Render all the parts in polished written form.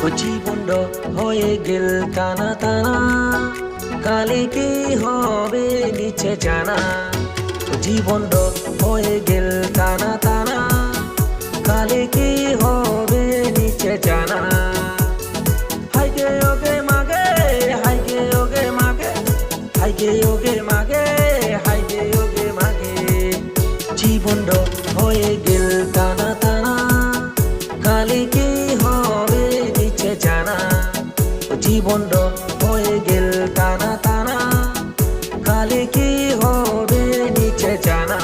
জীবন হয়ে গেল টানা টানা, কালে কি হবে নিচে জানা। জীবন হয়ে গেল টানা টানা, কালে কি হবে নিচে জানা। হাইগে ওগে মাগে, হাইগে ওগে মাগে, হাইগে ওগে মাগে, হাইগে ওগে মাগে। জীবন হয়ে গেল টানা টানা, কালে কি হবে নিচে জানা। জীবন হয়ে গেল টানা টানা, কালে কি হবে নিচে জানা।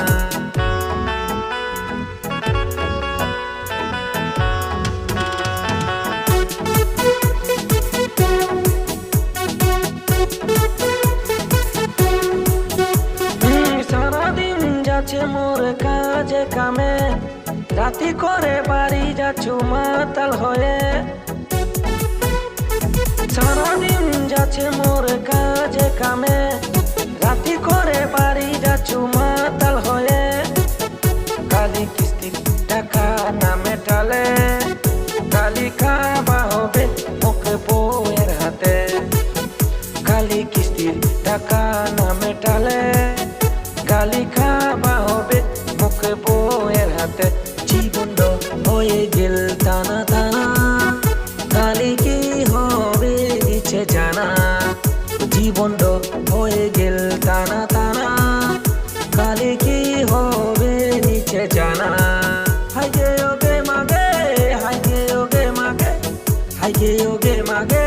সারাদিন যাচ্ছে মোর কাজে কামে, রাতি করে বাড়ি যাচ্ছু মাতাল হয়ে। সারাদিন যাচ্ছে মোর কাজে কামে, রাতি করে বাড়ি যাচ্ছু মাতাল হয়ে। কালি কিস্তির টাকা না মেটালে, কালি খাওয়া হবে মুখে বউয়ের হাতে। কালি কিস্তির টাকা না মেটালে, গালি খাওয়া হবে মুখে বউয়ের হাতে। জীবন হয়ে গেল টানা টানা, কালে কি হবে নিচে জানা। জীবন হয়ে গেল টানা টানা, কালে কি হবে নিচে জানা। হাইগে ওগে মাগে, হাইগে ওগে মাগে, হাইগে ওগে মাগে,